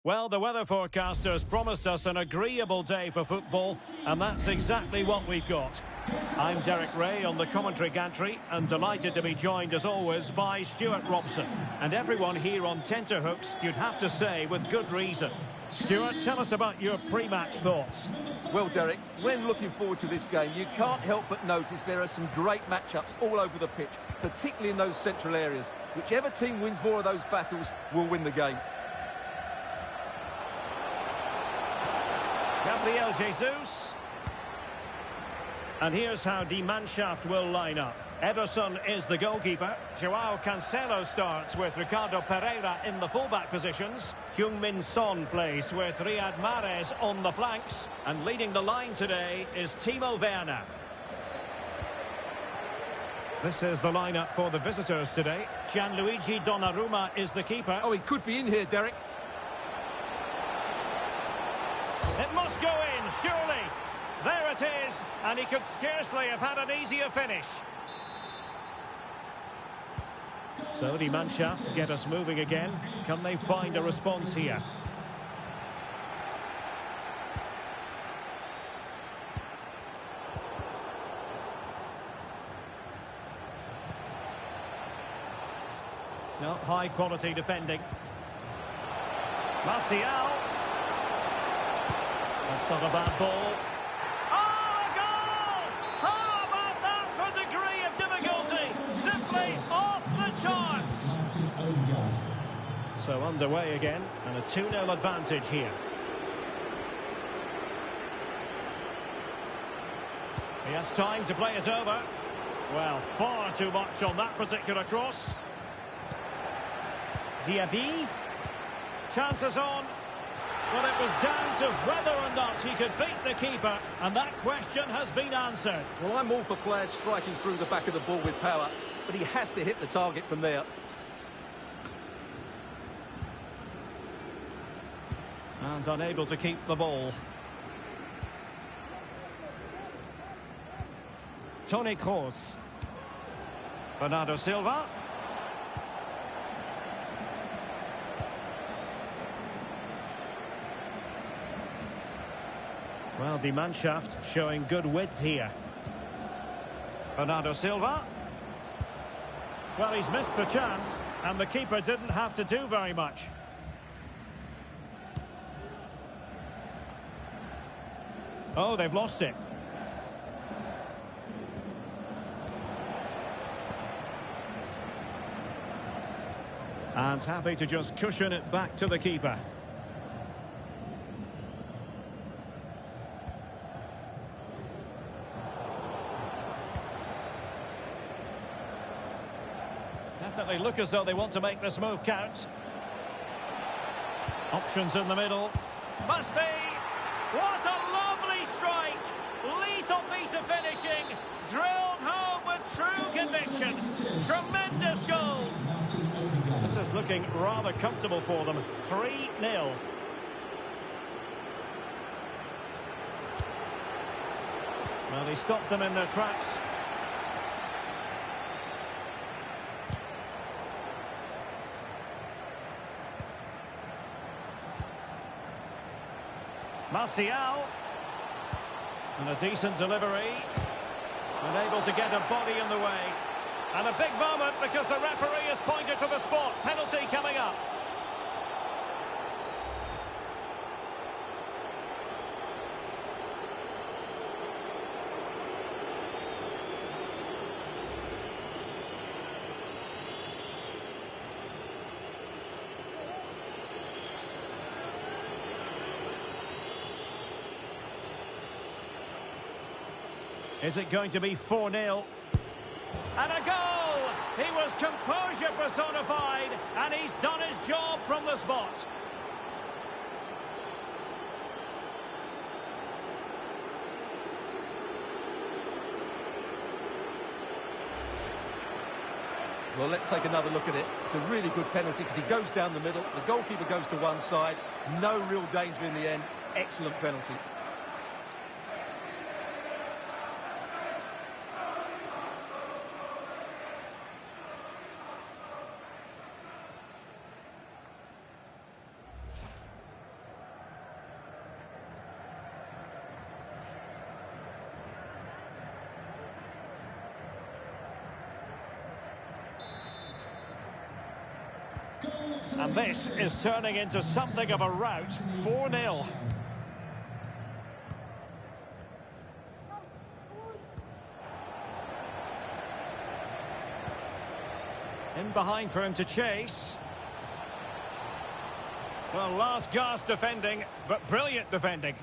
Well, the weather forecasters promised us an agreeable day for football, and that's exactly what we've got. I'm Derek Ray on the commentary gantry, and delighted to be joined as always by Stuart Robson. And everyone here on tenterhooks, you'd have to say, with good reason. Stuart, tell us about your pre-match thoughts. Well, Derek, when looking forward to this game, you can't help but notice there are some great matchups all over the pitch, particularly in those central areas. Whichever team wins more of those battles will win the game. Gabriel Jesus. And here's how Die Mannschaft will line up. Ederson is the goalkeeper. Joao Cancelo starts with Ricardo Pereira in the fullback positions. Heung-min Son plays with Riyad Mahrez on the flanks. And leading the line today is Timo Werner. This is the lineup for the visitors today. Gianluigi Donnarumma is the keeper. Oh, he could be in here, Derek. It must go in, surely. There it is, and he could scarcely have had an easier finish. So Die Mannschaft get us moving again. Can they find a response here? No, high quality defending. Martial. That's not a bad ball. Oh, a goal! How about that for degree of difficulty? Simply off the charts. So underway again, and a 2-0 advantage here. He has time to play it over. Well, far too much on that particular cross. Diaby. Chances on. Well, it was down to whether or not he could beat the keeper, and that question has been answered. Well, I'm all for players striking through the back of the ball with power, but he has to hit the target from there. And unable to keep the ball. Toni Kroos. Bernardo Silva. Well, Die Mannschaft showing good width here. Bernardo Silva. Well, he's missed the chance, and the keeper didn't have to do very much. Oh, they've lost it. And happy to just cushion it back to the keeper. Definitely look as though they want to make this move count. Options in the middle. Must be. What a lovely strike. Lethal piece of finishing. Drilled home with true conviction. Tremendous goal. This is looking rather comfortable for them. 3-0. Well, he stopped them in their tracks. Martial. And a decent delivery. And able to get a body in the way. And a big moment because the referee has pointed to the spot. Penalty coming up. Is it going to be 4-0? And a goal! He was composure personified, and he's done his job from the spot. Well, let's take another look at it. It's a really good penalty because he goes down the middle, the goalkeeper goes to one side, no real danger in the end. Excellent penalty. And this is turning into something of a rout. 4-0. In behind for him to chase. Well, last gasp defending, but brilliant defending.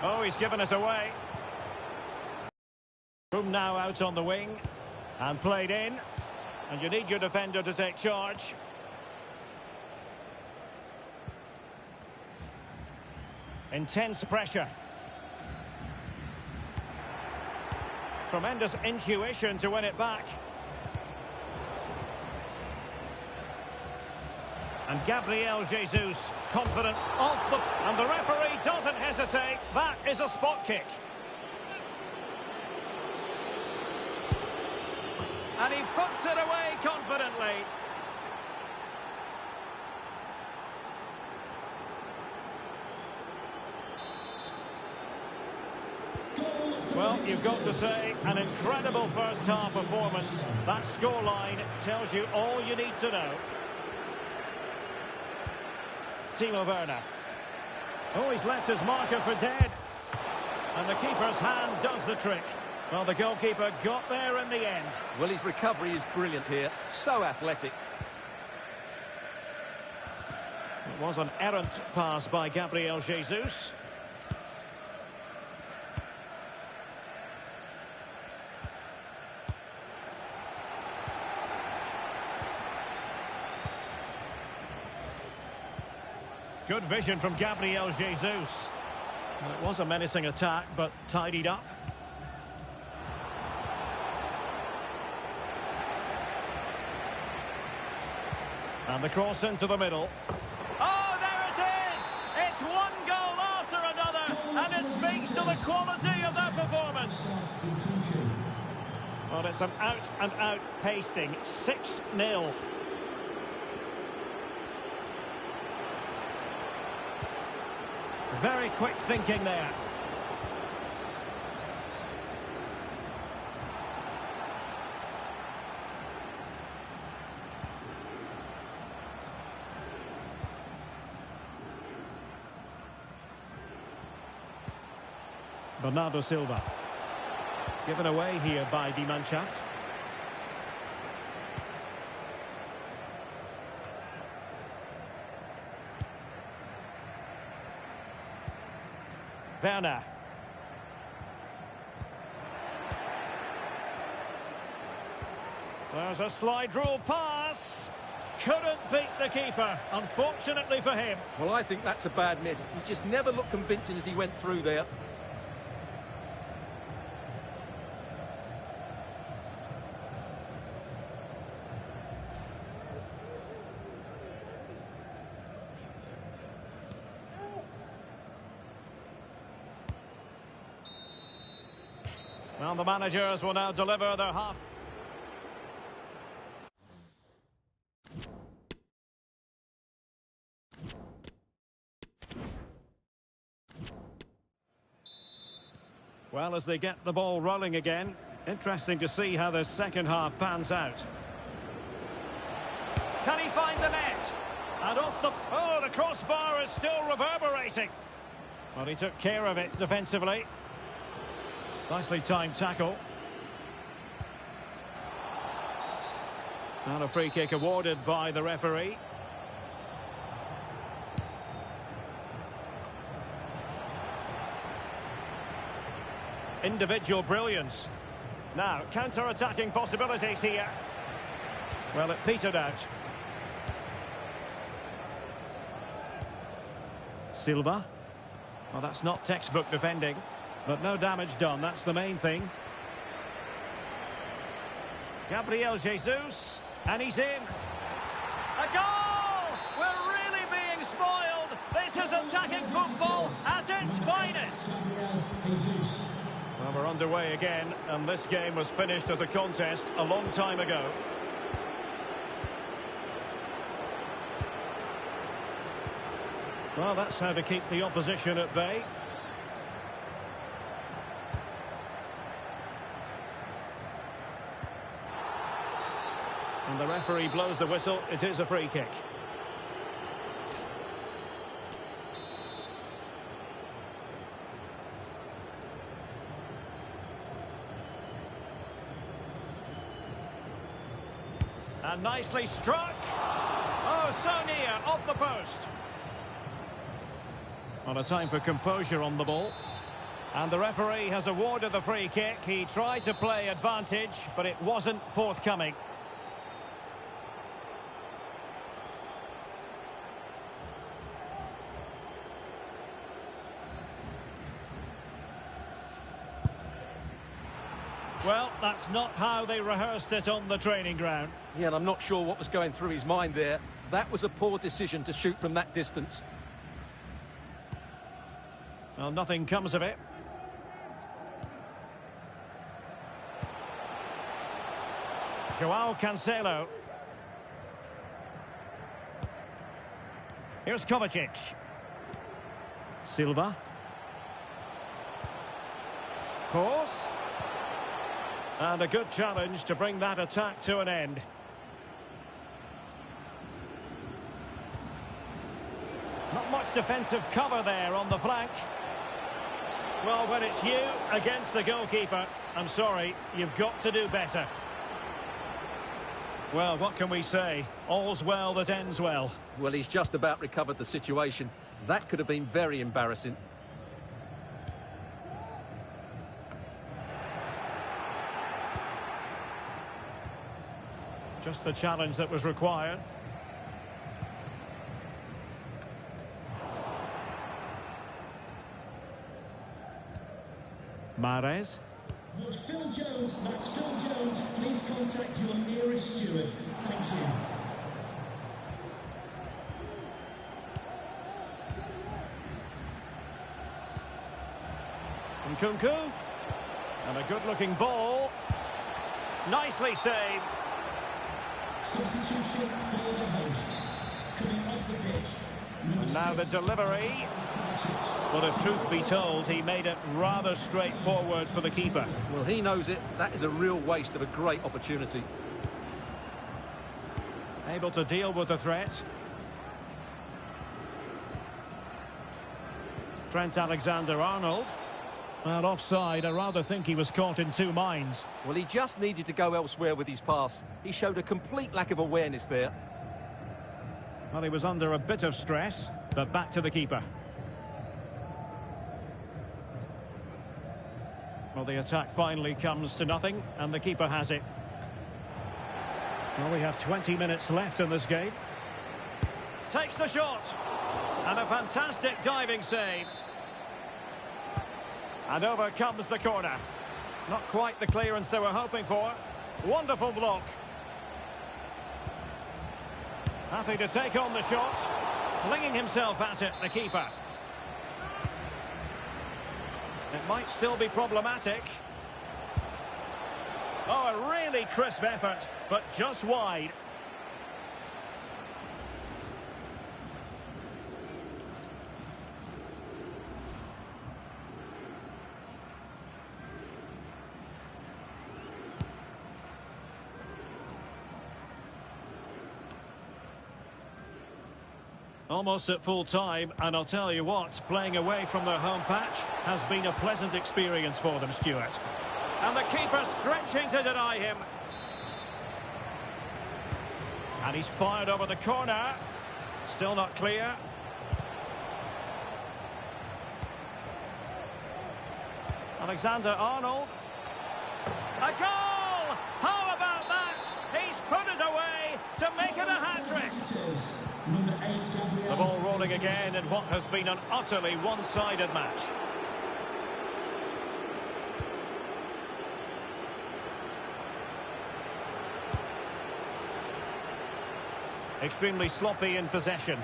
Oh, he's given us away. Room now out on the wing. And played in. And you need your defender to take charge. Intense pressure. Tremendous intuition to win it back. And Gabriel Jesus, confident off the... And the referee doesn't hesitate. That is a spot kick. And he puts it away confidently. Well, you've got to say, an incredible first-half performance. That scoreline tells you all you need to know. Timo Werner. Oh, he's left his marker for dead. And the keeper's hand does the trick. Well, the goalkeeper got there in the end. Well, his recovery is brilliant here. So athletic. It was an errant pass by Gabriel Jesus. Good vision from Gabriel Jesus. Well, it was a menacing attack, but tidied up. And the cross into the middle. Oh, there it is! It's one goal after another, and it speaks to the quality of that performance. Well, it's an out-and-out pasting. 6-0. Very quick thinking there. Bernardo Silva. Given away here by Die Mannschaft. Werner. There's a slide rule pass. Couldn't beat the keeper, unfortunately for him. Well, I think that's a bad miss. He just never looked convincing as he went through there. Well, the managers will now deliver their half. Well, as they get the ball rolling again, interesting to see how the second half pans out. Can he find the net? And off the... Oh, the crossbar is still reverberating. Well, he took care of it defensively. Nicely timed tackle. And a free kick awarded by the referee. Individual brilliance. Now, counter-attacking possibilities here. Well, it petered out. Silva. Well, that's not textbook defending. But no damage done, that's the main thing. Gabriel Jesus, and he's in. A goal! We're really being spoiled. This is attacking football at its finest. Well, we're underway again, and this game was finished as a contest a long time ago. Well, that's how to keep the opposition at bay. And the referee blows the whistle. It is a free kick. And nicely struck. Oh, so near, off the post. On a time for composure on the ball. And the referee has awarded the free kick. He tried to play advantage, but it wasn't forthcoming. Well, that's not how they rehearsed it on the training ground. Yeah, and I'm not sure what was going through his mind there. That was a poor decision to shoot from that distance. Well, nothing comes of it. João Cancelo. Here's Kovacic. Silva. Course. And a good challenge to bring that attack to an end. Not much defensive cover there on the flank. Well, when it's you against the goalkeeper, I'm sorry, you've got to do better. Well, what can we say? All's well that ends well. Well, he's just about recovered the situation. That could have been very embarrassing. Just the challenge that was required. Mahrez. Would Phil Jones, that's Phil Jones, please contact your nearest steward. Thank you. And Nkunku. And a good-looking ball. Nicely saved. Substitution for the hosts. Coming off the pitch. And now the delivery. Well, if truth be told, he made it rather straightforward for the keeper. Well, he knows it. That is a real waste of a great opportunity. Able to deal with the threat. Trent Alexander-Arnold. And offside, I rather think he was caught in two minds. Well, he just needed to go elsewhere with his pass. He showed a complete lack of awareness there. Well, he was under a bit of stress, but back to the keeper. Well, the attack finally comes to nothing, and the keeper has it. Well, we have 20 minutes left in this game. Takes the shot. And a fantastic diving save. And over comes the corner. Not quite the clearance they were hoping for. Wonderful block. Happy to take on the shot. Flinging himself at it, the keeper. It might still be problematic. Oh, a really crisp effort, but just wide. Almost at full time, and I'll tell you what, playing away from their home patch has been a pleasant experience for them, Stuart. And the keeper stretching to deny him. And he's fired over the corner. Still not clear. Alexander-Arnold. A goal! How about that? He's put it away to make it a hat-trick. The ball rolling again in what has been an utterly one-sided match. Extremely sloppy in possession.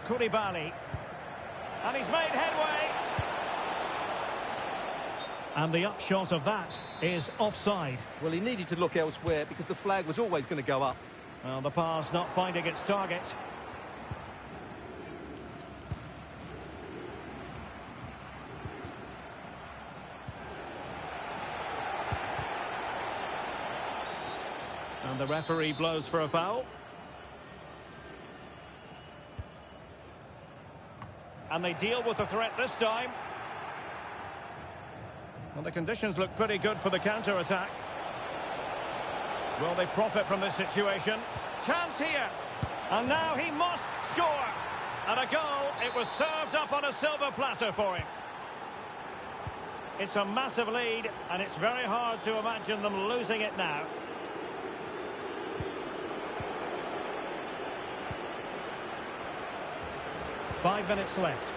Koulibaly. And he's made headway. And the upshot of that is offside. Well, he needed to look elsewhere because the flag was always going to go up. Well, the pass not finding its target. And the referee blows for a foul. And they deal with the threat this time. Well, the conditions look pretty good for the counter-attack. Will they profit from this situation? Chance here. And now he must score. And a goal. It was served up on a silver platter for him. It's a massive lead, and it's very hard to imagine them losing it now. Five minutes left.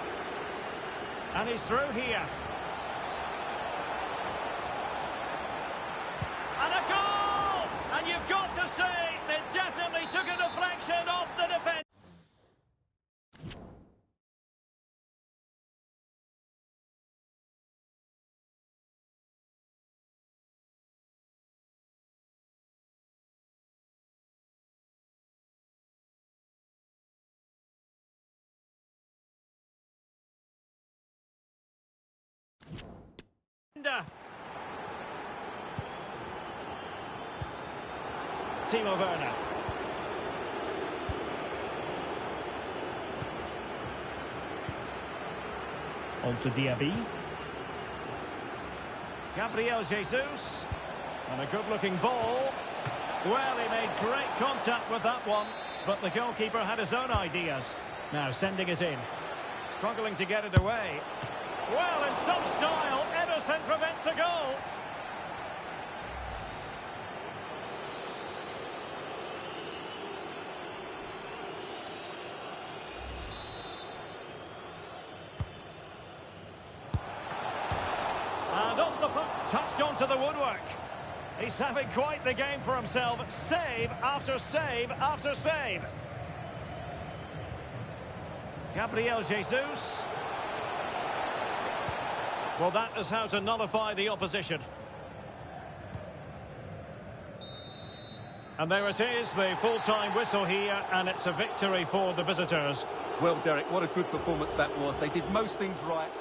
And he's through here. And a goal! And you've got to say, they definitely took a deflection off the defence. Timo Werner. On to Diaby. Gabriel Jesus. And a good-looking ball. Well, he made great contact with that one, but the goalkeeper had his own ideas. Now sending it in. Struggling to get it away. Well, in some style, Ederson prevents a goal. And off the puck, touched onto the woodwork. He's having quite the game for himself. Save after save after save. Gabriel Jesus. Well, that is how to nullify the opposition. And there it is, the full-time whistle here, and it's a victory for the visitors. Well, Derek, what a good performance that was. They did most things right.